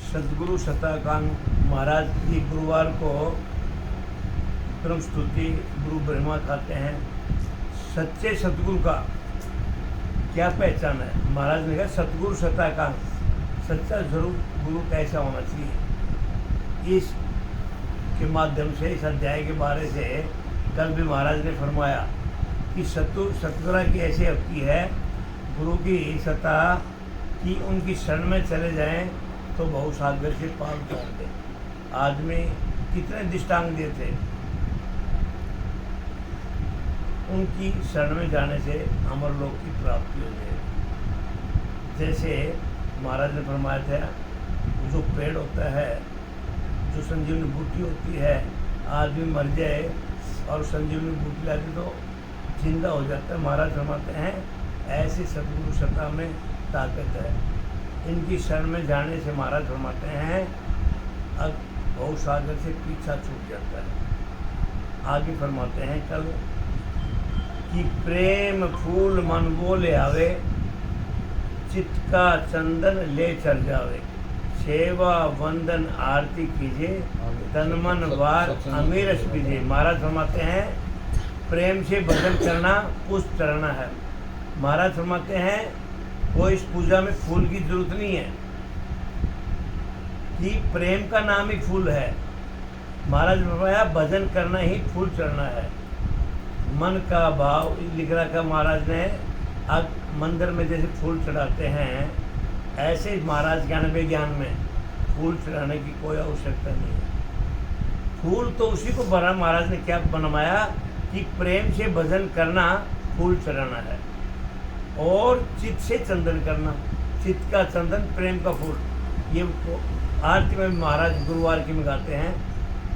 सदगुरु शताकांग महाराज की गुरुवार को ब्रह्म स्तुति गुरु ब्रह्मा खाते हैं। सच्चे सतगुरु का क्या पहचान है? महाराज ने कहा सतगुरु शताकांग, सच्चा जरूर गुरु कैसा होना चाहिए। इस के माध्यम से इस अध्याय के बारे से कल भी महाराज ने फरमाया कि सतगुरु की ऐसी होती है, गुरु की सत्ता कि उनकी शरण में चले जाएं तो बहुत सागर से पार उतार दे। आदमी कितने दृष्टांत दिए थे, उनकी शरण में जाने से अमर लोक की प्राप्ति हो जाए। जैसे महाराज ने फरमाया था, जो पेड़ होता है, जो संजीवनी बूटी होती है, आदमी मर जाए और संजीवनी बूटी लाती तो जिंदा हो जाता है। महाराज फरमाते हैं ऐसे सतगुरु सत्ता में ताकत है। इनकी शरण में जाने से महाराज फरमाते हैं अब बहुत सागर से पीछा छूट जाता है। आगे फरमाते हैं कल कि प्रेम फूल मन बोले आवे, चित्त का चंदन ले चल जावे, सेवा वंदन आरती कीजिए, तन मन वार अमीरस पीजिए। महाराज फरमाते हैं प्रेम से भजन करना पुष्प चढ़ना है। महाराज फरमाते हैं कोई इस पूजा में फूल की जरूरत नहीं है कि प्रेम का नाम ही फूल है। महाराज ने फरमाया भजन करना ही फूल चढ़ना है। मन का भाव लिख रखा महाराज ने। अब मंदिर में जैसे फूल चढ़ाते हैं, ऐसे महाराज ज्ञान विज्ञान में फूल चढ़ाने की कोई आवश्यकता नहीं है। फूल तो उसी को बना महाराज ने क्या बनवाया कि प्रेम से भजन करना फूल चढ़ाना है और चित्त से चंदन करना। चित्त का चंदन प्रेम का फूल। ये आरती में महाराज गुरुवार की में गाते हैं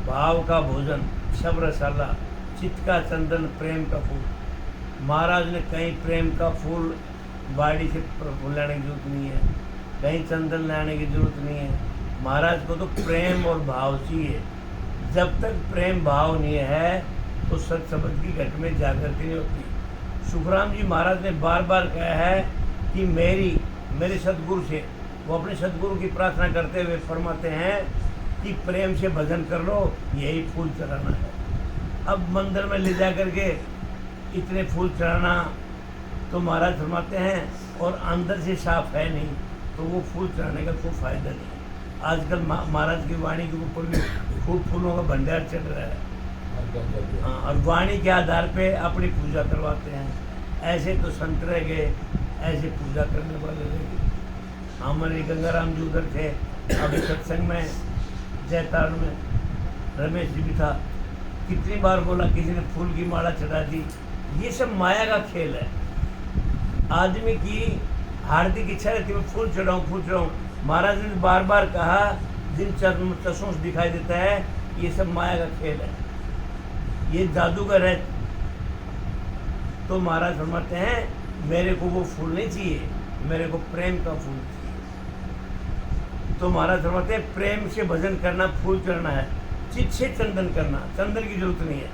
भाव का भोजन सब रसाला, चित्त का चंदन प्रेम का फूल। महाराज ने कहीं प्रेम का फूल बाड़ी से फूल लाने की जरूरत नहीं है, कहीं चंदन लाने की जरूरत नहीं है। महाराज को तो प्रेम और भाव चाहिए। जब तक प्रेम भाव नहीं है तो सत शब्द की घट में जागृति नहीं होती। सुखराम जी महाराज ने बार बार कहा है कि मेरे सदगुरु से, वो अपने सदगुरु की प्रार्थना करते हुए फरमाते हैं कि प्रेम से भजन कर लो, यही फूल चढ़ाना है। अब मंदिर में ले जा करके इतने फूल चढ़ाना तो महाराज फरमाते हैं और अंदर से साफ है नहीं तो वो फूल चढ़ाने का कोई फायदा नहीं। आजकल महाराज की वाणी के ऊपर भी खूब फूलों का भंडार चल रहा है। हाँ, और वाणी के आधार पे अपनी पूजा करवाते हैं। ऐसे तो संत रह गए, ऐसे पूजा करने वाले रह गए। हमारे गंगाराम जी उधर थे अभी सत्संग में, जयताड़ में रमेश जी भी था। कितनी बार बोला किसी ने फूल की माला चढ़ा दी। ये सब माया का खेल है। आदमी की हार्दिक इच्छा रहती है फूल चढ़ाऊँ फूल चढ़ाऊँ। महाराज ने बार बार कहा जिन चश्मों से दिखाई देता है ये सब माया का खेल है, ये जादूगर है। तो महाराज फरमाते हैं मेरे को वो फूल नहीं चाहिए, मेरे को प्रेम का फूल चाहिए। तो महाराज फरमाते हैं प्रेम से भजन करना फूल चढ़ना है, चित्त से चंदन करना। चंदन की जरूरत नहीं है,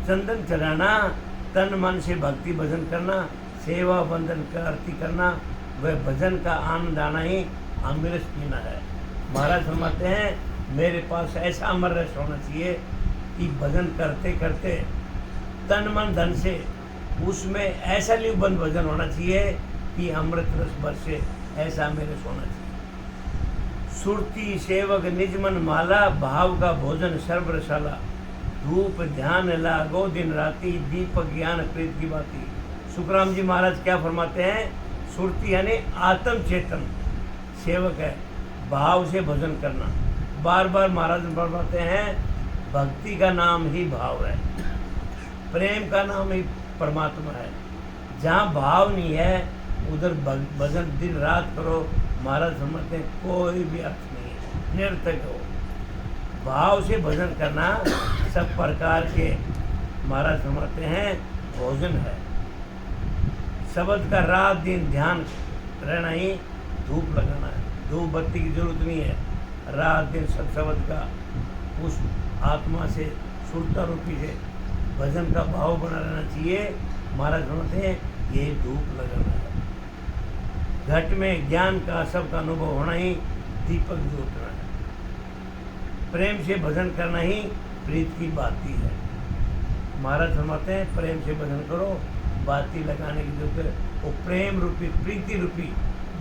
चंदन चढ़ाना, तन मन से भक्ति भजन करना, सेवा वंदन आरती करना, वह भजन का आनंद आना ही अमृत पीना है। महाराज फरमाते हैं मेरे पास ऐसा अमर रस होना चाहिए कि भजन करते करते तन मन धन से उसमें ऐसा लिवबंद भजन होना चाहिए कि अमृत रस बरसे, ऐसा मेरे होना चाहिए। सुरती सेवक निज मन माला, भाव का भोजन सर्व रसाला, धूप ध्यान लागो दिन राति, दीपक ज्ञान प्रीत की बाती। सुखराम जी महाराज क्या फरमाते हैं? सुरती यानी आत्म चेतन सेवक है, भाव से भजन करना। बार बार महाराज फरमाते हैं भक्ति का नाम ही भाव है, प्रेम का नाम ही परमात्मा है। जहाँ भाव नहीं है उधर भजन दिन रात करो। महाराज फरमाते हैं कोई भी अर्थ नहीं है, निरर्थक हो। भाव से भजन करना सब प्रकार के महाराज फरमाते हैं भोजन है। शब्द का रात दिन ध्यान रहना ही धूप लगाना है। धूप बत्ती की जरूरत नहीं है, रात दिन शब्द का उस आत्मा से सुरता रूपी से भजन का भाव बना रहना चाहिए। महाराज फरमाते हैं यही धूप लगाना है। घट में ज्ञान का सबका अनुभव होना ही दीपक जोतना है। प्रेम से भजन करना ही प्रीत की बाती है। महाराज फरमाते हैं प्रेम से भजन करो, बाती लगाने की जरूरत है। वो प्रेम रूपी प्रीति रूपी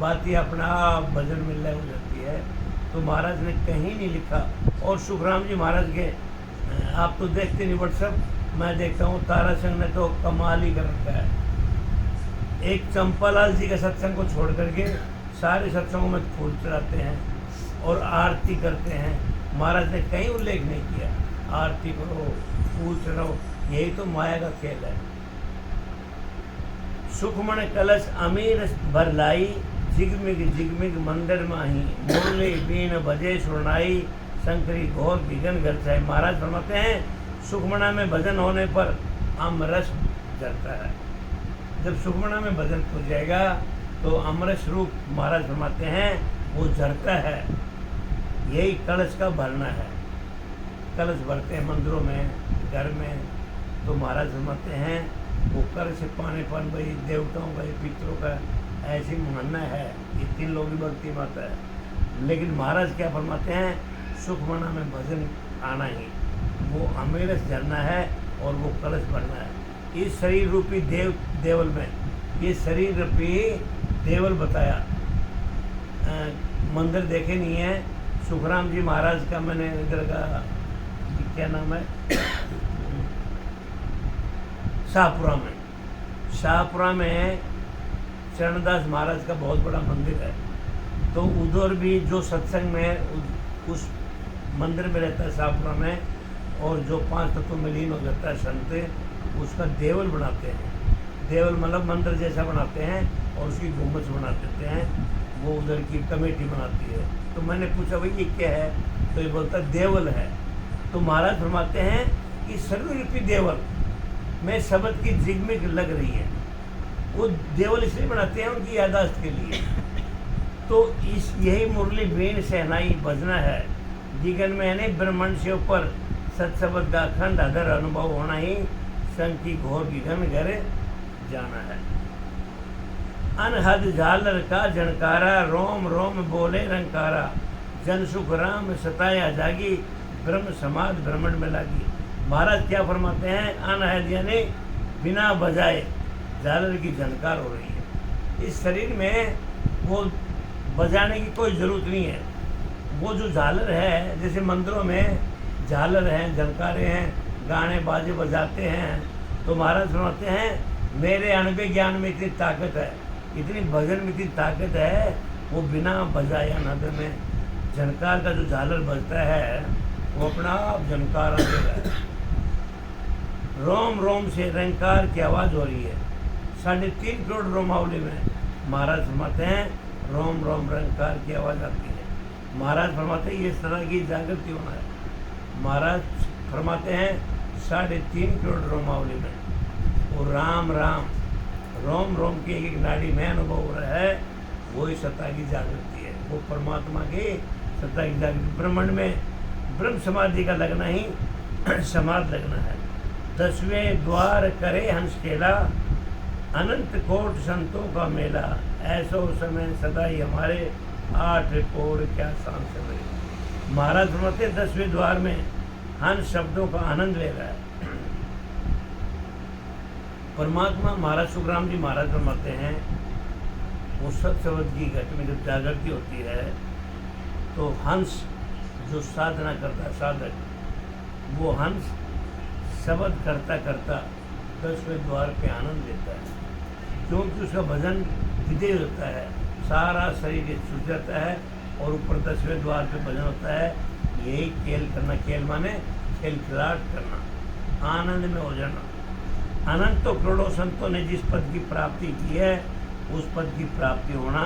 बाती अपना आप भजन में लय हो जाती है। तो महाराज ने कहीं नहीं लिखा। और सुखराम जी महाराज के आप तो देखते नहीं व्हाट्सअप, मैं देखता हूँ तारा संघ ने तो कमाल ही कर रखा है। एक चंपालाल जी के सत्संग को छोड़ करके सारे सत्संगों में फूल चढ़ाते हैं और आरती करते हैं। महाराज ने कहीं उल्लेख नहीं किया आरती करो, फूल चढ़ाओ। यही तो माया का खेल है। सुखमण कलश अमीर भर लाई, जिगमिग जिगमिग मंदिर माही, मुरली बीन बजे सुरनाई, शंकरी घोर विघन गरचाई। महाराज फरमाते हैं सुखमणा में भजन होने पर अमरस झरता है। जब सुखमणा में भजन हो जाएगा तो अमरस रूप महाराज फरमाते हैं वो झरता है। यही कलश का भरना है। कलश भरते हैं मंदिरों में, घर में, तो महाराज फरमाते हैं वो कलश से पानी पान भाई देवताओं का पितरों का ऐसी मानना है। ये 3 लोग की भक्ति माता है। लेकिन महाराज क्या फरमाते हैं सुखमना में भजन आना ही वो अमेरस झरना है और वो कलश भरना है। इस शरीर रूपी देवल में ये शरीर रूपी देवल बताया। मंदिर देखे नहीं है। सुखराम जी महाराज का मैंने इधर का क्या नाम है शाहपुरा में चरणदास महाराज का बहुत बड़ा मंदिर है। तो उधर भी जो सत्संग में उस मंदिर में रहता है शाहपुरा में, और जो 5 तत्वों में लीन हो जाता है संत, उसका देवल बनाते हैं। देवल मतलब मंदिर जैसा बनाते हैं और उसकी गुम्बद बना देते हैं। वो उधर की कमेटी बनाती है। तो मैंने पूछा भाई ये क्या है, तो ये बोलता देवल है। तो महाराज फरमाते हैं कि सर्वरूपी देवल में शब्द की जिगमिग लग रही है। वो देवल इसलिए बनाते हैं उनकी यादाश्त के लिए। तो इस यही मुरली बीन सहनाई बजना है। जीवन में यानी ब्रह्मांड से ऊपर सत्शब्द का अखंड अधर अनुभव होना ही संग की घोर विघन घर जाना है। अनहद झालर का झनकारा, रोम रोम बोले रंकारा, जन सुख राम सताया जागी, ब्रह्म समाध ब्रह्मंड में लागी। महाराज क्या फरमाते हैं अनहद यानी बिना बजाए झालर की झनकार हो रही है। इस शरीर में वो बजाने की कोई ज़रूरत नहीं है। वो जो झालर है, जैसे मंदिरों में झालर हैं, झनकारे हैं, गाने बाजे बजाते हैं, तो महाराज फरमाते हैं मेरे अणबे ज्ञान में इतनी ताकत है, इतनी भजन में इतनी ताकत है, वो बिना बजाया नद में झनकार का जो झालर बजता है वो अपना आप झनकार आ देगा। रोम रोम से रंकार की आवाज़ हो रही है। 3.5 करोड़ रोमावली में महाराज फरमाते हैं रोम रोम रंकार की आवाज़ आती है। महाराज फरमाते हैं इस तरह की जागृति होना है। महाराज फरमाते हैं 3.5 करोड़ रोमावली में वो राम राम रोम रोम की एक नाड़ी में अनुभव हो रहा है। वही सत्ता की जागृति है। वो परमात्मा की सत्ता की जागृति। ब्रह्मांड में ब्रह्म समाधि का लगना ही समाध लगना है। 10वें द्वार करे हंस केला, अनंत कोट संतों का मेला, ऐसो समय सदा ही हमारे 8 कोड़ क्या सांस है। महाराज फरमाते हैं 10वें द्वार में हंस शब्दों का आनंद ले रहा है परमात्मा। महाराज सुखराम जी महाराज फरमाते हैं वो सत्सवद की घट में जब जागृति होती है तो हंस जो साधना करता है साधक, वो हंस शब्द करता करता 10वें द्वार पे आनंद लेता है, क्योंकि उसका भजन विधेय होता है। सारा शरीर छूट जाता है और ऊपर 10वें द्वार पे भजन होता है। यही खेल करना, खेल माने खेल खिलाट करना, आनंद में हो जाना। अनंत तो करोड़ों संतों ने जिस पद की प्राप्ति की है उस पद की प्राप्ति होना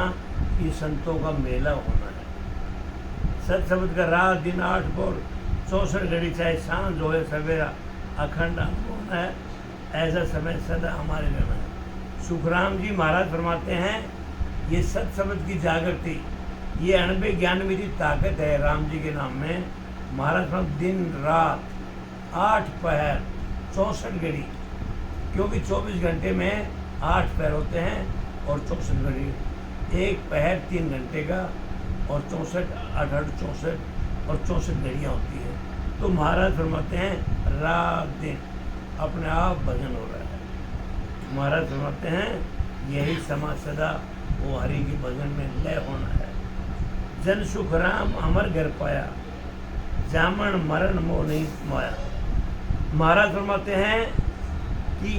ये संतों का मेला होना है। सत शब्द का रात दिन 8 पौर 64 घड़ी चाहे सांझ हो या सवेरा अखंड होना है। ऐसा समय सदा हमारे रहना है। सुखराम जी महाराज फरमाते हैं ये सत शब्द की जागृति, ये 90 ज्ञान में ताकत है राम जी के नाम में। महाराज फरमाते दिन रात 8 पहर 64 घड़ी, क्योंकि 24 घंटे में 8 पहर होते हैं और 64 घड़ी, एक पहर 3 घंटे का और 64 64 और 64 बेड़ियाँ होती हैं। तो महाराज फरमाते हैं रात दिन अपने आप भजन हो रहा है। महाराज फरमाते हैं यही समा सदा वो हरि के भजन में लय होना है। जन सुख राम अमर घर पाया, जामन मरण मोह नहीं माया। महाराज फरमाते हैं कि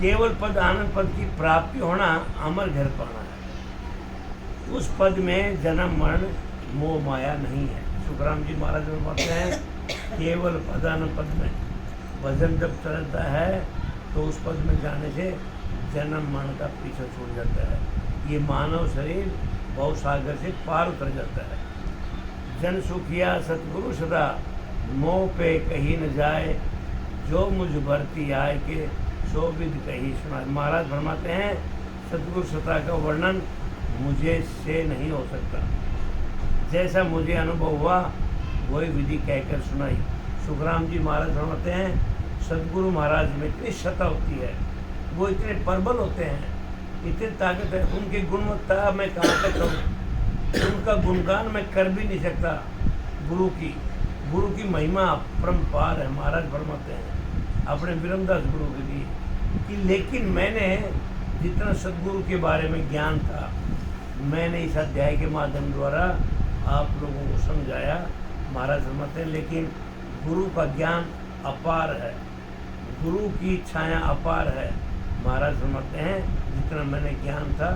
केवल पद आनंद पद की प्राप्ति होना अमर घर पाना है। उस पद में जन्म मरण मोह माया नहीं है। सुखराम जी महाराज फरमाते हैं केवल पदान पद में भजन जब चलता है तो उस पद में जाने से जन्म मरण का पीछा छूट जाता है। ये मानव शरीर भव सागर से पार उतर जाता है। जन सुखिया सतगुरु सदा मोह पे कहीं न जाए, जो मुझ भरती आए के सो विद कहीं सुना। महाराज फरमाते हैं सतगुरु सत्ता का वर्णन मुझे से नहीं हो सकता। जैसा मुझे अनुभव हुआ वही विधि कहकर सुनाई। सुखराम जी महाराज फरमाते हैं सदगुरु महाराज में इतनी सत्ता होती है, वो इतने प्रबल होते हैं, इतनी ताकत है, उनकी गुणवत्ता मैं कहाँ तक कहूँ, उनका गुणगान मैं कर भी नहीं सकता। गुरु की महिमा परम्पार है। महाराज फरमाते हैं अपने विरमदास गुरु के लिए कि लेकिन मैंने जितना सदगुरु के बारे में ज्ञान था मैंने इस अध्याय के माध्यम द्वारा आप लोगों को समझाया। महाराज फरमाते हैं लेकिन गुरु का ज्ञान अपार है, गुरु की छाया अपार है। महाराज फरमाते हैं जितना मैंने ज्ञान था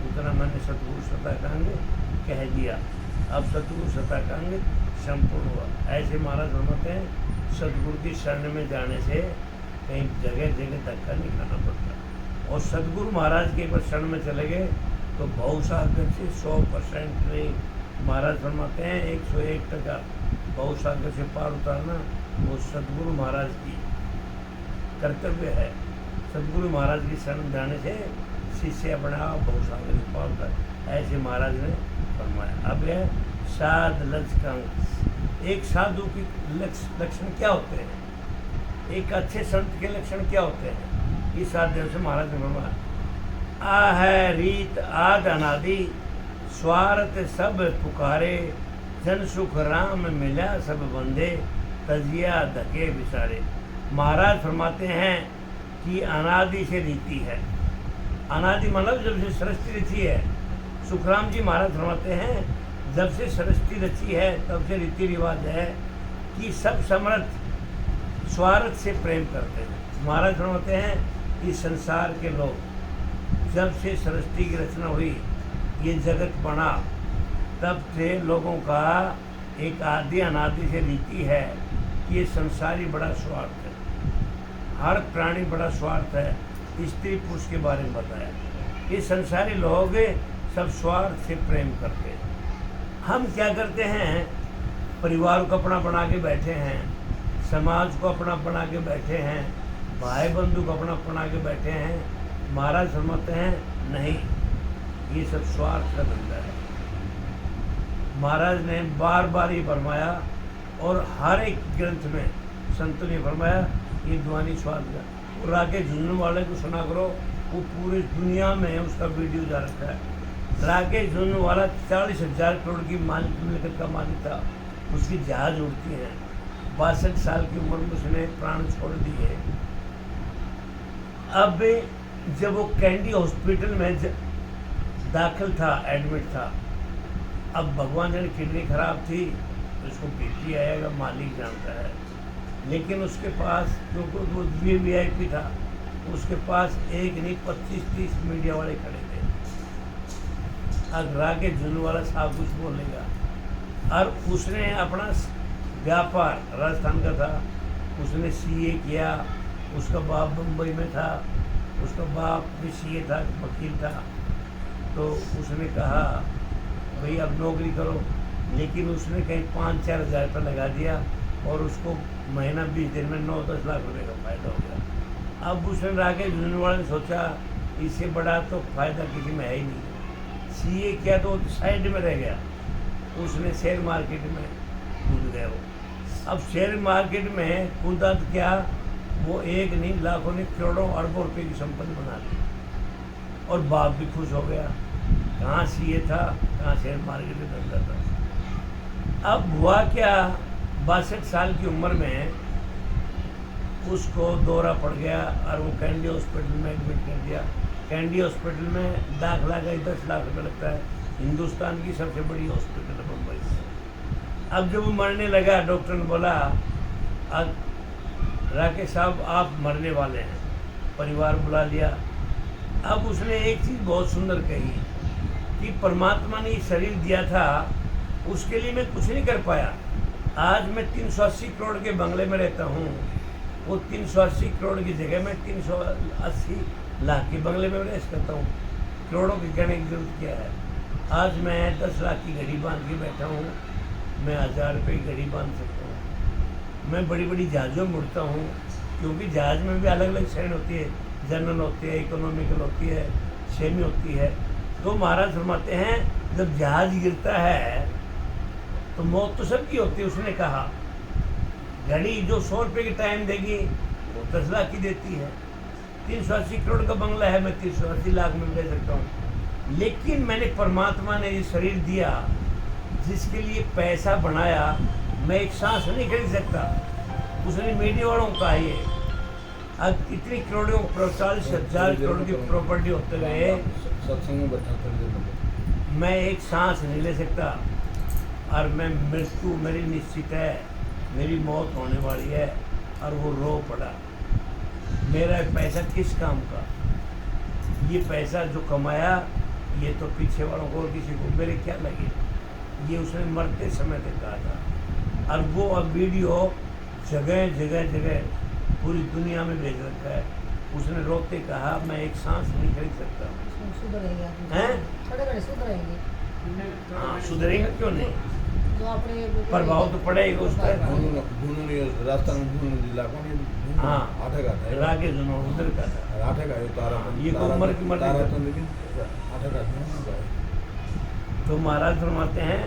उतना मैंने सतगुरु शताकांग कह दिया। अब सतगुरु शताकांग संपूर्ण हुआ। ऐसे महाराज फरमाते हैं सतगुरु की शरण में जाने से कहीं जगह जगह धक्का नहीं खाना पड़ता। और सतगुरु महाराज के ऊपर शरण में चले गए तो बहुसागर से 100% नहीं। महाराज फरमाते हैं 101% बहुसागर से पार उतारना वो सतगुरु महाराज की कर्तव्य है। सतगुरु महाराज की शरण जाने से शिष्य अपने आप बहुसागर से पार उतार। ऐसे महाराज ने फरमाया। अब है साध लक्षण। एक साधु की लक्षण क्या होते हैं, एक अच्छे संत के लक्षण क्या होते हैं, इस आध्याय से महाराज ने फरमाया आ है रीत आद अनादि, स्वार्थ सब पुकारे, जन सुख राम मिला सब बंदे, तजिया धके बिसारे। महाराज फरमाते हैं कि अनादि से रीति है। अनादि मतलब जब से सृष्टि रची है। सुखराम जी महाराज फरमाते हैं जब से सृष्टि रची है तब से रीति रिवाज है कि सब समर्थ स्वार्थ से प्रेम करते हैं। महाराज फरमाते हैं कि संसार के लोग जब से सृष्टि की रचना हुई, ये जगत बना, तब से लोगों का एक आदि अनादि से रीति है कि ये संसारी बड़ा स्वार्थ है। हर प्राणी बड़ा स्वार्थ है। स्त्री पुरुष के बारे में बताया। ये संसारी लोग सब स्वार्थ से प्रेम करते हैं। हम क्या करते हैं, परिवार को अपना बना के बैठे हैं, समाज को अपना बना के बैठे हैं, भाई बंधु को अपना बना के बैठे हैं। महाराज फरमाते हैं नहीं, ये सब स्वार्थ का धंधा है। महाराज ने बार बार ये फरमाया और हर एक ग्रंथ में संतों ने फरमाया ये दुआनी स्वार्थ का। और राकेश झुंझुनवाला को सुना करो, वो पूरी दुनिया में उसका वीडियो जा रखा है। राकेश झुंझुनवाला 40,000 करोड़ की मालिक का मालिक था। उसकी जहाज उड़ती है। 62 साल की उम्र में उसने प्राण छोड़ दिए। अब जब वो कैंडी हॉस्पिटल में दाखिल था, एडमिट था, अब भगवान जाने किडनी खराब थी, उसको बीपी आएगा मालिक जानता है। लेकिन उसके पास क्योंकि वो VIP था, उसके पास एक नहीं 25-30 मीडिया वाले खड़े थे। अब राकेश झुंझुनवाला साहब कुछ बोलेगा। और उसने अपना व्यापार राजस्थान का था, उसने CA किया। उसका बाप मुंबई में था, उसका बाप भी CA था, वकील था। तो उसने कहा भाई अब नौकरी करो, लेकिन उसने कहीं 5-4 हज़ार रुपये लगा दिया और उसको महीना 20 दिन में 9-10 लाख रुपए का फायदा हो गया। अब उसने राकेश झुंझुनवाला ने सोचा इससे बड़ा तो फायदा किसी में है ही नहीं। CA किया तो साइड में रह गया। उसने शेयर मार्केट में कूद गया वो। अब शेयर मार्केट में कूदा तो क्या, वो एक नहीं लाखों ने करोड़ों अरबों रुपए की संपत्ति बना ली। और बाप भी खुश हो गया। कहाँ CA था, कहाँ शेयर मार्केट में धंधा था। अब हुआ क्या, 62 साल की उम्र में उसको दौरा पड़ गया और वो कैंडी हॉस्पिटल में एडमिट कर दिया। कैंडी हॉस्पिटल में दाखिला का 10 लाख रुपये लगता है। हिंदुस्तान की सबसे बड़ी हॉस्पिटल है मुंबई से। अब जब वो मरने लगा, डॉक्टर ने बोला अब राकेश साहब आप मरने वाले हैं। परिवार बुला लिया। अब उसने एक चीज़ बहुत सुंदर कही कि परमात्मा ने शरीर दिया था, उसके लिए मैं कुछ नहीं कर पाया। आज मैं 380 करोड़ के बंगले में रहता हूँ, वो 380 करोड़ की जगह मैं 380 लाख के बंगले में रेस करता हूँ। करोड़ों की कहने की जरूरत क्या है। आज मैं 10 लाख की घड़ी बांध के बैठा हूँ, मैं 1000 रुपये की घड़ी बांध सकता हूँ। मैं बड़ी बड़ी जहाज़ों में उड़ता हूँ, क्योंकि जहाज़ में भी अलग अलग श्रेणी होती है, जनरल होती है, इकोनॉमिकल होती है, सेमी होती है। तो महाराज फरमाते हैं जब जहाज़ गिरता है तो मौत तो सबकी होती है। उसने कहा घड़ी जो 100 रुपये की टाइम देगी वो 10 लाख की देती है। 380 करोड़ का बंगला है, मैं 380 लाख में दे सकता हूँ। लेकिन मैंने परमात्मा ने ये शरीर दिया जिसके लिए पैसा बनाया, मैं एक सांस नहीं खरीद सकता। उसने मीडिया वालों को कहा ये अब इतनी करोड़ों 40,000 करोड़ की प्रॉपर्टी होते हुए सत्संग में बैठा मैं एक सांस नहीं ले सकता और मैं मृत्यु मेरी निश्चित है, मेरी मौत होने वाली है। और वो रो पड़ा, मेरा पैसा किस काम का, ये पैसा जो कमाया ये तो पीछे वालों को और किसी को मेरे क्या लगे। ये उसने मरते समय तक कहा था। और वो अब वीडियो जगह जगह जगह पूरी दुनिया में भेज रखा है। उसने रोते कहा मैं एक सांस नहीं खरीद सकता। हाँ सुधरेगा क्यों नहीं, प्रभाव तो पड़ेगा उसका। रास्ता में हाँ आठे का था, रागे जुनून उधर का था। आठे का तारा ये कोई उम्र की मर्जी तारा का। तो लेकिन आठे का। तो महाराज फरमाते हैं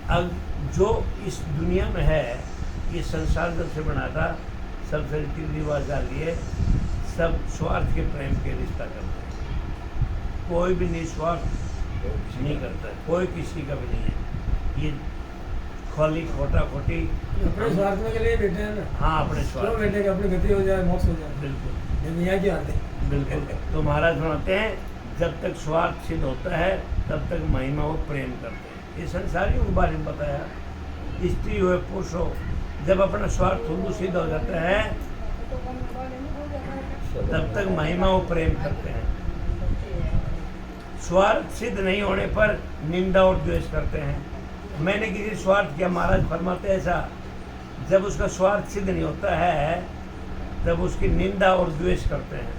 अब जो इस दुनिया में है ये संसार जब से बना था, सबसे रीति रिवाज डाल लिए, सब स्वार्थ के प्रेम के रिश्ता करते हैं। कोई भी निस्वार्थ नहीं करता है, कोई किसी का भी नहीं है। ये खाली खोटा खोटी अपने स्वार्थ में के लिए बैठे हैं ना। हाँ अपने क्यों स्वार्थ बैठे कि अपनी गति हो जाए, मोक्ष हो जाए। बिल्कुल ये मियाँ की आते हैं। बिल्कुल। तो महाराज बनाते हैं जब तक स्वार्थ सिद्ध होता है तब तक महिमा वो प्रेम करते हैं। ये संसारियों के बारे में बताया, स्त्री हो पुरुष हो, जब अपना स्वार्थ हुदू सिद्ध हो जाता है तब तक महिमा वो प्रेम करते हैं। स्वार्थ सिद्ध नहीं होने पर निंदा और द्वेष करते हैं। मैंने किसी स्वार्थ किया, महाराज फरमाते ऐसा, जब उसका स्वार्थ सिद्ध नहीं होता है तब उसकी निंदा और द्वेष करते हैं।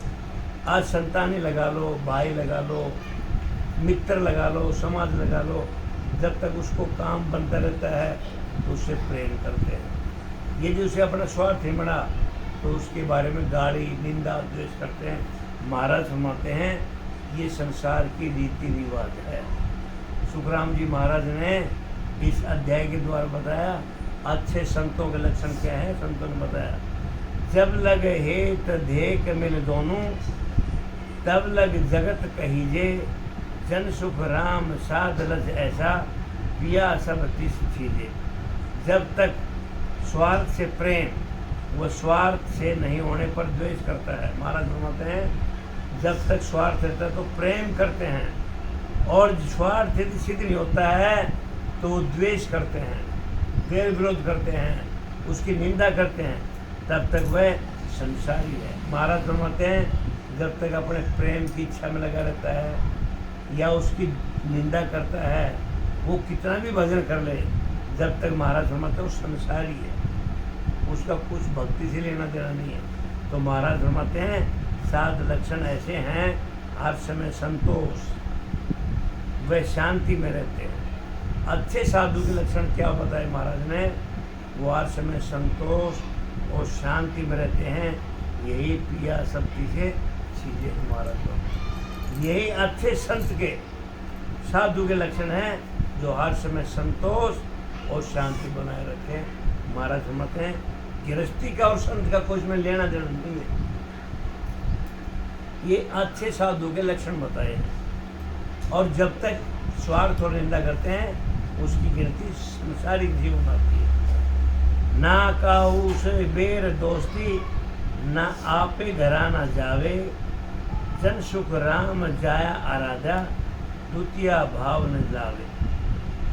आज संतानी लगा लो, भाई लगा लो, मित्र लगा लो, समाज लगा लो, जब तक उसको काम बनता रहता है तो उससे प्रेम करते हैं। ये जो उसे अपना स्वार्थ ही बना तो उसके बारे में गाली निंदा द्वेष करते हैं। महाराज फरमाते हैं ये संसार की रीति रिवाज है। सुखराम जी महाराज ने इस अध्याय के द्वारा बताया अच्छे संतों के लक्षण क्या है। संतों ने बताया जब लग हेत धेक मिल दोनों, तब लग जगत कहीजे, जन सुख राम साध रस ऐसा, पिया सब तिस चीजे। जब तक स्वार्थ से प्रेम वो स्वार्थ से नहीं होने पर द्वेष करता है। महाराज फरमाते हैं जब तक स्वार्थ रहता है तो प्रेम करते हैं, और स्वार्थ यदि सिद्ध नहीं होता है तो वो द्वेष करते हैं, वेर विरोध करते हैं, उसकी निंदा करते हैं, तब तक वह संसारी है। महाराज फरमाते हैं जब तक अपने प्रेम की इच्छा में लगा रहता है या उसकी निंदा करता है, वो कितना भी भजन कर ले, जब तक महाराज फरमाते हैं वो संसारी है, उसका कुछ भक्ति से लेना देना नहीं है। तो महाराज फरमाते हैं 7 लक्षण ऐसे हैं, हर समय संतोष व शांति में रहते हैं। अच्छे साधु के लक्षण क्या बताए महाराज ने, वो हर समय संतोष और शांति में रहते हैं। यही पिया शक्ति से चीजें हमारा तो यही अच्छे संत के साधु के लक्षण हैं, जो हर समय संतोष और शांति बनाए रखें। महाराज फरमाते हैं गृहस्थी का और संत का कुछ में लेना देना नहीं है। ये अच्छे साधु के लक्षण बताए हैं। और जब तक स्वार्थ और निंदा करते हैं उसकी गिनती संसारिक जीवन में आती है। ना काहू से बेर दोस्ती, ना आपे घराना जावे, जन सुख राम जाया आराधा, द्वितीय भाव न लावे।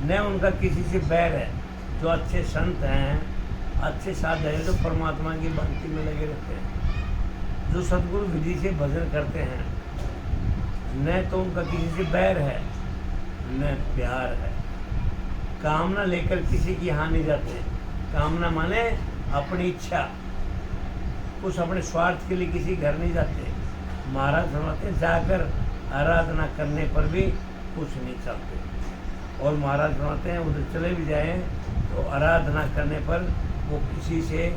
न उनका किसी से बैर है, जो अच्छे संत हैं, अच्छे साधु हैं, जो परमात्मा की भक्ति में लगे रहते हैं, जो सदगुरु विधि से भजन करते हैं, न तो उनका किसी से बैर है न प्यार है। कामना लेकर किसी की हानि जाते हैं। कामना माने अपनी इच्छा, कुछ अपने स्वार्थ के लिए किसी घर नहीं जाते। महाराज फरमाते हैं जाकर आराधना करने पर भी कुछ नहीं चाहते। और महाराज फरमाते हैं उधर चले भी जाएं तो आराधना करने पर वो किसी से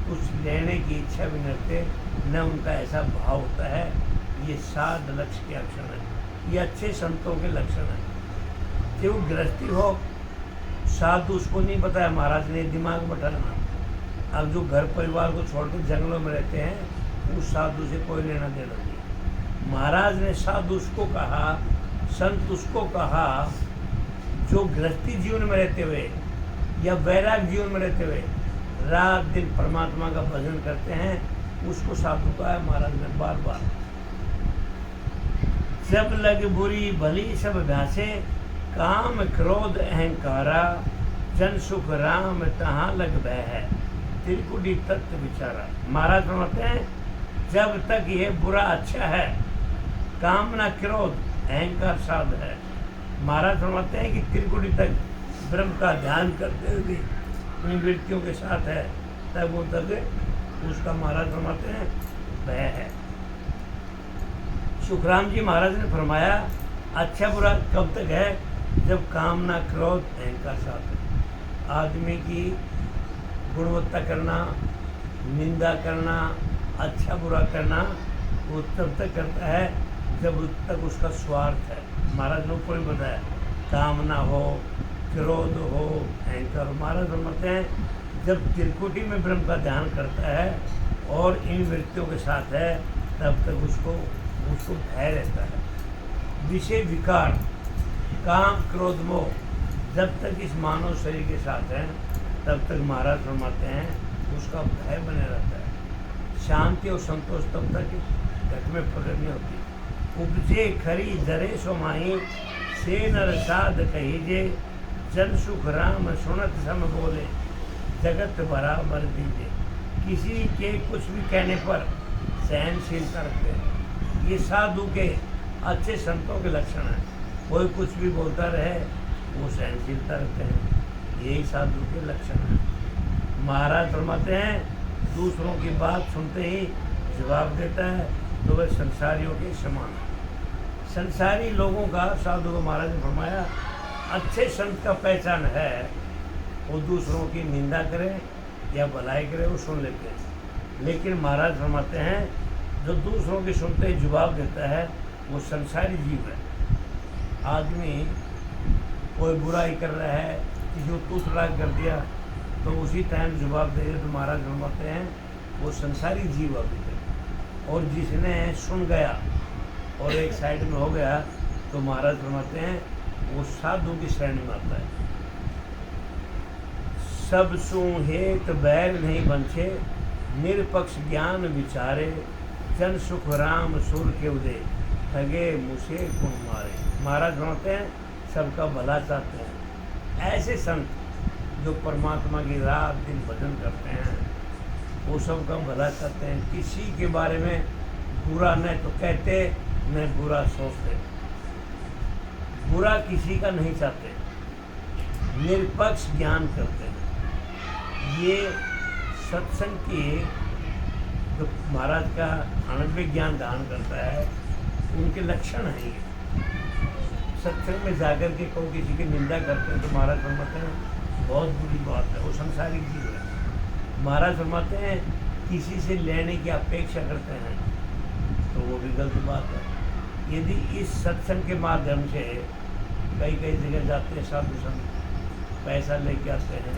कुछ लेने की इच्छा भी नहीं रखते, न उनका ऐसा भाव होता है। ये 7 लक्ष्य के लक्षण है, ये अच्छे संतों के लक्षण हैं। कि वो गृहस्थी हो, साधु उसको नहीं बताया महाराज ने, दिमाग बैठाना। अब जो घर परिवार को छोड़कर जंगलों में रहते हैं, उस साधु से कोई लेना देना नहीं। महाराज ने साधु उसको कहा, संत उसको कहा, जो गृहस्थी जीवन में रहते हुए या वैराग जीवन में रहते हुए रात दिन परमात्मा का भजन करते हैं, उसको साधु कहा है महाराज ने बार बार। जब लग बुरी भली सब भ्यासे, काम क्रोध अहंकारा, जन सुख राम तहाँ लग भय है, त्रिकुटी तत्व विचारा। महाराज फरमाते हैं जब तक ये बुरा अच्छा है, कामना क्रोध अहंकार साध है, महाराज फरमाते हैं कि त्रिकुटी तक ब्रह्म का ध्यान करते हुए भी इन वृत्तियों के साथ है, तब वो तक उसका महाराज फरमाते हैं भय है। सुखराम जी महाराज ने फरमाया अच्छा बुरा कब तक है, जब कामना क्रोध अहंकार साथ है। आदमी की गुणवत्ता करना, निंदा करना, अच्छा बुरा करना, वो तब तक करता है जब तक उसका स्वार्थ है। महाराज ने ऊपर ही बताया कामना हो, क्रोध हो, अहंकार। महाराज फरमाते हैं जब त्रिकुटी में ब्रह्म का ध्यान करता है और इन वृत्तियों के साथ है, तब तक उसको भय रहता है। विषय विकार, काम क्रोध मोह जब तक इस मानव शरीर के साथ है, तब तक महाराज फरमाते हैं उसका भय बने रहता है। शांति और संतोष तब तक घट में प्रकट नहीं होती। उपजे खरी दरे सोमाही, से नर साध कहीजे, जन सुख राम सुनत सम बोले, जगत बराबर दीजे। किसी के कुछ भी कहने पर सहनशीलता रखते हैं। ये साधु के अच्छे संतों के लक्षण हैं। कोई कुछ भी बोलता रहे वो सहनशीलता रखते हैं, यही साधु के लक्षण हैं। महाराज फरमाते हैं दूसरों की बात सुनते ही जवाब देता है तो वह संसारियों के समान है। संसारी लोगों का साधु को महाराज ने फरमाया अच्छे संत का पहचान है, वो दूसरों की निंदा करें या भलाई करें वो सुन लेते हैं। लेकिन महाराज फरमाते हैं जो दूसरों की सुनते ही जवाब देता है वो संसारी जीव है। आदमी कोई बुराई कर रहा है, किसी को तूतलाक कर दिया तो उसी टाइम जवाब दे तो महाराज फरमाते हैं वो संसारी जीव अभी तक। और जिसने सुन गया और एक साइड में हो गया तो महाराज फरमाते हैं वो साधु की श्रेणी में आता है। सब सु हेत बैर नहीं बंछे, निरपक्ष ज्ञान विचारे, जन सुख राम सुर के उदय, ठगे मुझे कुण मारे। महाराज फरमाते हैं सबका भला चाहते हैं। ऐसे संत जो परमात्मा की रात दिन भजन करते हैं वो सबका भला चाहते हैं। किसी के बारे में बुरा न तो कहते न बुरा सोचते, बुरा किसी का नहीं चाहते, निरपक्ष ज्ञान करते हैं। ये सत्संग की जो महाराज का अनव्य ज्ञान दान करता है उनके लक्षण हैं ये। सत्संग में जाकर के कोई किसी की निंदा करते हैं तो महाराज फरमाते हैं बहुत बुरी बात है, वो संसारिक जीव है। महाराज फरमाते हैं किसी से लेने की अपेक्षा करते हैं तो वो भी गलत बात है। यदि इस सत्संग के माध्यम से कई जगह जाते हैं साधु संत, पैसा लेके आते हैं,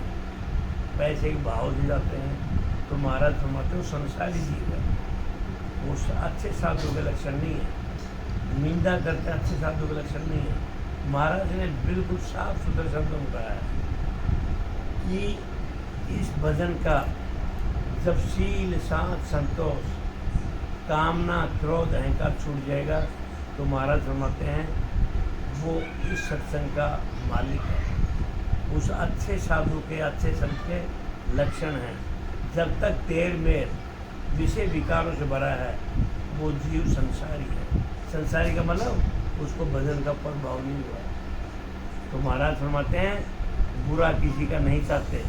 पैसे के भाव से जाते हैं तो महाराज फरमाते हैं वो संसारी जीव है, वो अच्छे साधु के लक्षण नहीं है। निंदा करते अच्छे साधु के लक्षण नहीं है। महाराज ने बिल्कुल साफ सुथरे शब्दों में कहा है कि इस भजन का जब शील शांत संतोष कामना क्रोध अहंकार छूट जाएगा तो महाराज फरमाते हैं वो इस सत्संग का मालिक है। उस अच्छे साधु के अच्छे संत के लक्षण हैं। जब तक तेर मेर विषय विकारों से भरा है वो जीव संसारी है। संसारी का मतलब उसको भजन का प्रभाव नहीं हुआ। तो महाराज फरमाते हैं बुरा किसी का नहीं चाहते,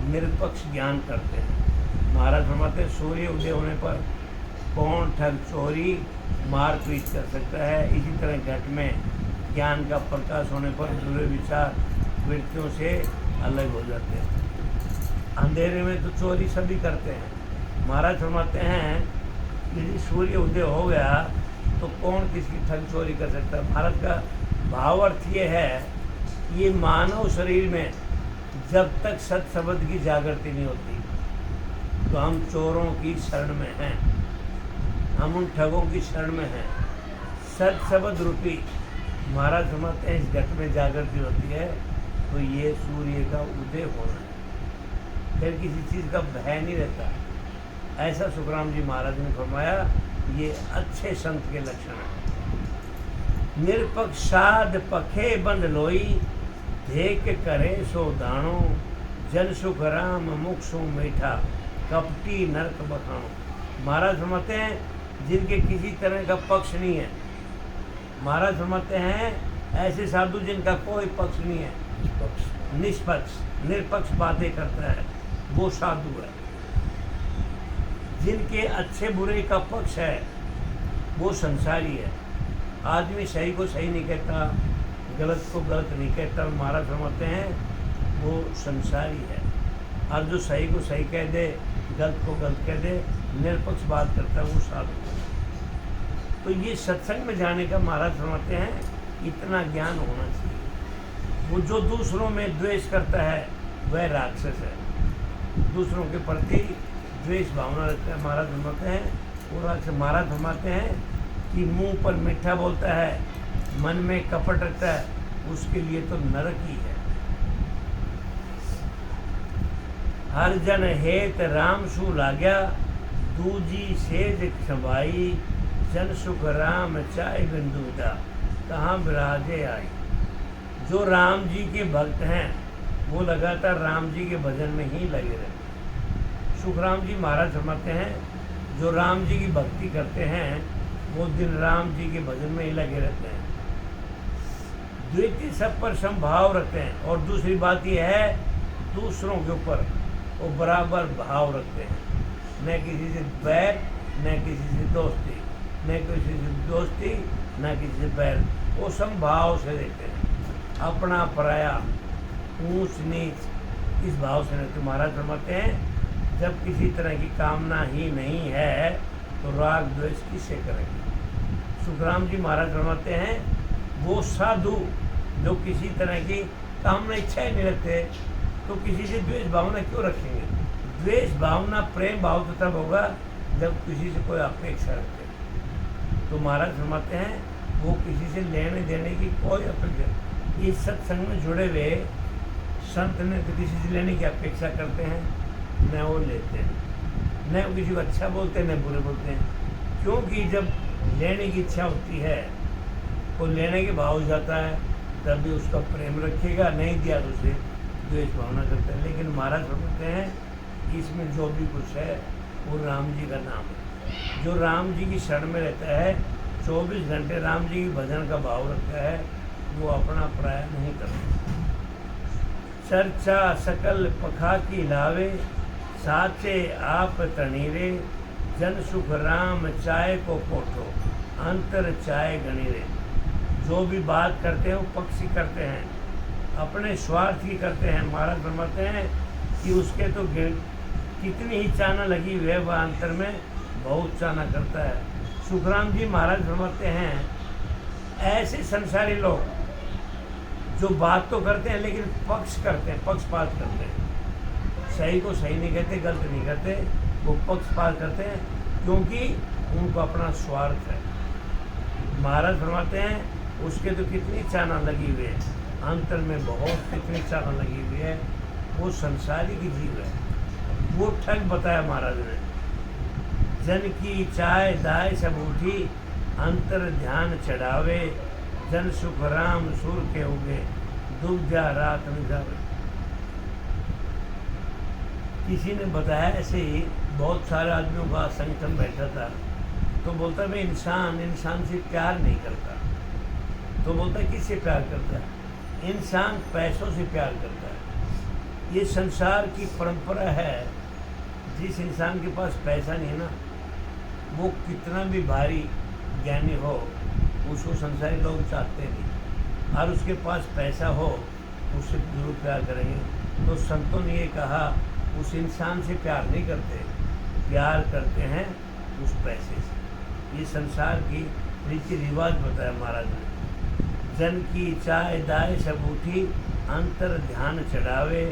निरपक्ष ज्ञान करते हैं। महाराज फरमाते हैं सूर्य उदय होने पर कौन ठग चोरी मारपीट कर सकता है, इसी तरह घट में ज्ञान का प्रकाश होने पर बुरे विचार वृत्तियों से अलग हो जाते हैं। अंधेरे में तो चोरी सभी करते हैं। महाराज फरमाते हैं यदि सूर्य उदय हो गया तो कौन किसकी ठग चोरी कर सकता है। महाराज का भाव अर्थ ये है, ये मानव शरीर में जब तक सत शब्द की जागृति नहीं होती तो हम चोरों की शरण में हैं, हम उन ठगों की शरण में हैं। सत शब्द रूपी महाराज समझते हैं इस घट में जागृति होती है तो ये सूर्य का उदय होना है, फिर किसी चीज़ का भय नहीं रहता। ऐसा सुखराम जी महाराज ने फरमाया, ये अच्छे संत के लक्षण हैं। निरपक्ष साध पखे बंद लोई, देख करे सो दाणो, जन सुख राम मुख सो मीठा, कपटी नरक बखानो। महाराज फरमाते हैं जिनके किसी तरह का पक्ष नहीं है। महाराज फरमाते हैं ऐसे साधु जिनका कोई पक्ष नहीं है, निष्पक्ष निरपक्ष बातें करता है, वो साधु है। जिनके अच्छे बुरे का पक्ष है वो संसारी है। आदमी सही को सही नहीं कहता, गलत को गलत नहीं कहता। महाराज फरमाते हैं वो संसारी है। और जो सही को सही कह दे, गलत को गलत कह दे, निरपक्ष बात करता है, वो साधु है। तो ये सत्संग में जाने का महाराज फरमाते हैं इतना ज्ञान होना चाहिए। वो जो दूसरों में द्वेष करता है वह राक्षस है। दूसरों के प्रति द्वेष भावना रखता है, महाराज फरमाते हैं वो राक्षस। महाराज फरमाते हैं कि मुंह पर मीठा बोलता है, मन में कपट रखता है, उसके लिए तो नरक ही है। हर जन हेत राम सु लाग्या, दूजी सेज क्षमाई, जन सुख राम चाय बिंदुदा, कहाँ विराजे आई। जो राम जी के भक्त हैं वो लगातार राम जी के भजन में ही लगे रहते हैं। सुखराम जी महाराज फरमाते हैं जो राम जी की भक्ति करते हैं वो दिन राम जी के भजन में ही लगे रहते हैं। द्वितीय सब पर संभाव रखते हैं। और दूसरी बात यह है दूसरों के ऊपर वो बराबर भाव रखते हैं। न किसी से बैर, न किसी से दोस्ती, न किसी से दोस्ती, न किसी से बैर, वो संभाव से रहते हैं। अपना पराया, ऊंच नीच, इस भाव से रहते। महाराज फरमाते हैं जब किसी तरह की कामना ही नहीं है तो राग द्वेष किससे करेंगे। सुखराम जी महाराज फरमाते हैं वो साधु जो किसी तरह की कामना इच्छा ही नहीं रखते तो किसी से द्वेष भावना क्यों रखेंगे। द्वेष भावना प्रेम भाव तो तब होगा जब किसी से कोई अपेक्षा रखते हैं। तो महाराज फरमाते हैं वो किसी से लेने देने की कोई अपेक्षा, इस सत्संग में जुड़े हुए संत ने तो किसी से लेने की अपेक्षा करते हैं, न वो लेते हैं, न वो किसी को अच्छा बोलते हैं न बुरे बोलते हैं। क्योंकि जब लेने की इच्छा होती है वो लेने के भाव जाता है तब भी उसका प्रेम रखेगा, नहीं दिया तो उसे द्वेष भावना करता है। लेकिन महाराज फरमाते हैं इसमें जो भी कुछ है वो राम जी का नाम है। जो राम जी की शरण में रहता है, 24 घंटे राम जी की भजन का भाव रखता है, वो अपना पराया नहीं करता। चर्चा सकल पखा की लावे, साचे आप तनीरे, जन सुख राम चाय को कोठो, अंतर चाय गणीरे। जो भी बात करते हैं वो पक्षी करते हैं, अपने स्वार्थ की करते हैं। महाराज फरमाते हैं कि उसके तो कितनी ही चाना लगी हुई है, वह अंतर में बहुत चाना करता है। सुखराम जी महाराज फरमाते हैं ऐसे संसारी लोग जो बात तो करते हैं लेकिन पक्ष करते हैं, पक्षपात करते हैं। सही को सही नहीं कहते, गलत नहीं कहते, वो पक्षपात करते हैं क्योंकि उनको अपना स्वार्थ है। महाराज फरमाते हैं उसके तो कितनी चाना लगी हुई है, अंतर में बहुत कितनी चाना लगी हुई है। वो संसारी की जीव है, वो ठग बताया महाराज ने। जन की चाय दाय सब उठी, अंतर ध्यान चढ़ावे, जन सुख राम सुर के उगे, डूब जा रात न जावे। किसी ने बताया ऐसे ही बहुत सारे आदमियों का संगठन बैठा था, तो बोलता मैं इंसान से प्यार नहीं करता। तो बोलता किससे प्यार करता है? इंसान पैसों से प्यार करता है। ये संसार की परंपरा है। जिस इंसान के पास पैसा नहीं है ना, वो कितना भी भारी ज्ञानी हो, उसको संसारी लोग चाहते नहीं। और उसके पास पैसा हो, उससे जरूर प्यार करेंगे। तो संतों ने ये कहा, उस इंसान से प्यार नहीं करते, प्यार करते हैं उस पैसे से। ये संसार की रीति रिवाज बताया महाराज ने। जन की चाय दाय सब उठी, अंतर ध्यान चढ़ावे,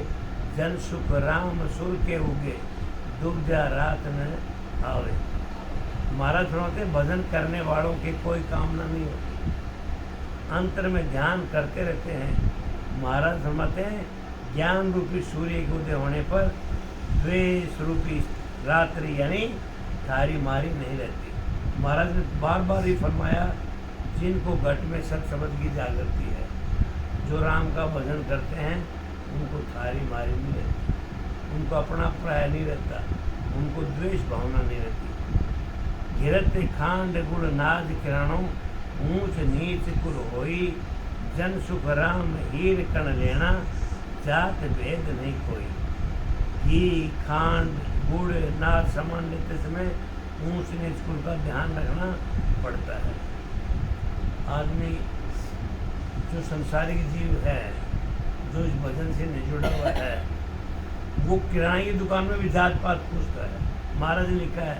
जन सुख राम सुर के उगे, डूब जा रात न आवे। महाराज फरमाते भजन करने वालों की कोई कामना नहीं होती, अंतर में ध्यान करते रहते हैं। महाराज फरमाते हैं ज्ञान रूपी सूर्य के उदय होने पर द्वेष रूपी रात्रि यानी थारी मारी नहीं रहती। महाराज ने बार बार ही फरमाया, जिनको घट में सत शब्द की जागृति है, जो राम का भजन करते हैं, उनको थारी मारी नहीं रहती, उनको अपना प्राय नहीं रहता, उनको द्वेष भावना नहीं रहती। घिरत खांड गुण नाद किरणों, ऊंच नीच कुल होई, जन सुख राम हीर कण लेना, जात भेद नहीं कोई। घी खांड गुड़ नाद सामान लेते समय ऊंच नीच कुल का ध्यान रखना पड़ता है। आदमी जो संसारिक जीव है, जो इस भजन से नहीं जुड़ा हुआ है, वो किराने की दुकान में भी जात पात पूछता है। महाराज ने लिखा है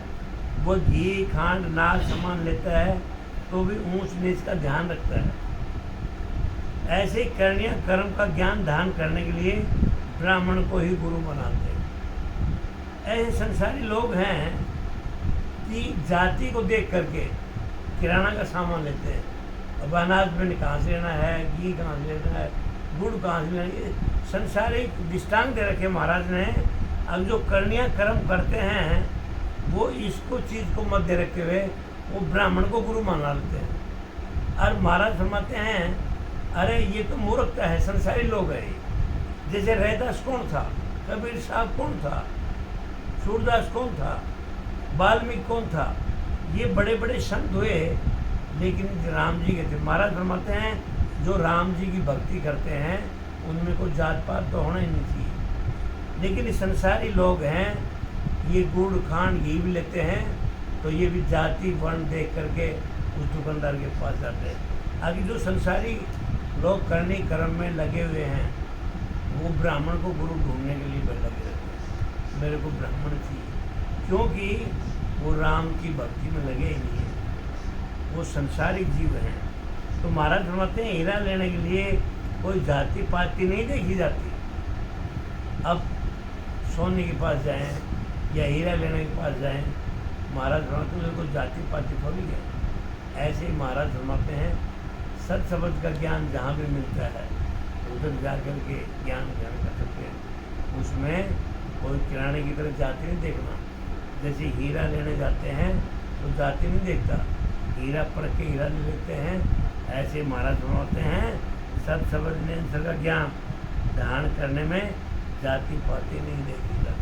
वो घी खांड नाद सामान लेता है तो भी ऊंच नीच का ध्यान रखता है। ऐसे करणीय कर्म का ज्ञान दान करने के लिए ब्राह्मण को ही गुरु बनाते हैं। ऐसे संसारी लोग हैं कि जाति को देख करके किराना का सामान लेते हैं। अब अनाज में कहाँ से लेना है, घी कहाँ से लेना है, गुड़ कहाँ से लेना है, ये संसारिक दृष्टांत दे रखे महाराज ने। अब जो करणीय कर्म करते हैं वो इसको चीज़ को मध्य रखते हुए वो ब्राह्मण को गुरु मान लेते हैं। और महाराज फरमाते हैं अरे ये तो मूर्खता है, संसारी लोग हैं। जैसे रैदास कौन था, कबीर साहब कौन था, सूरदास कौन था, वाल्मीकि कौन था, ये बड़े बड़े संत हुए, लेकिन राम जी के थे। महाराज फरमाते हैं जो राम जी की भक्ति करते हैं उनमें कोई जात पात तो होना ही नहीं चाहिए। लेकिन ये संसारी लोग हैं, ये गुड़ खांड घी भी लेते हैं, तो ये भी जाति वर्ण देख करके उस दुकानदार के पास जाते हैं। आगे जो संसारी लोग करने कर्म में लगे हुए हैं, वो ब्राह्मण को गुरु ढूंढने के लिए लगे रहते हैं। मेरे को ब्राह्मण चाहिए, क्योंकि वो राम की भक्ति में लगे ही नहीं है, वो संसारिक जीव हैं। तो महाराज फरमाते हैं हीरा लेने के लिए कोई जाति पाति नहीं देखी जाती। अब सोने के पास जाएं या हीरा लेने के पास जाएं, महाराज फरमाते हैं कोई जाति पाति थोड़ी है। ऐसे ही महाराज फरमाते हैं सत शब्द का ज्ञान जहाँ भी मिलता है उधर जा कर के ज्ञान कर सकते हैं। उसमें कोई किराने की तरफ जाति नहीं देखना। जैसे हीरा लेने जाते हैं तो जाति नहीं देखता, हीरा पढ़ के हीरा ले लेते हैं। ऐसे महाराज फरमाते हैं सत शब्द ने का ज्ञान धारण करने में जाति पाति नहीं देखी जाती।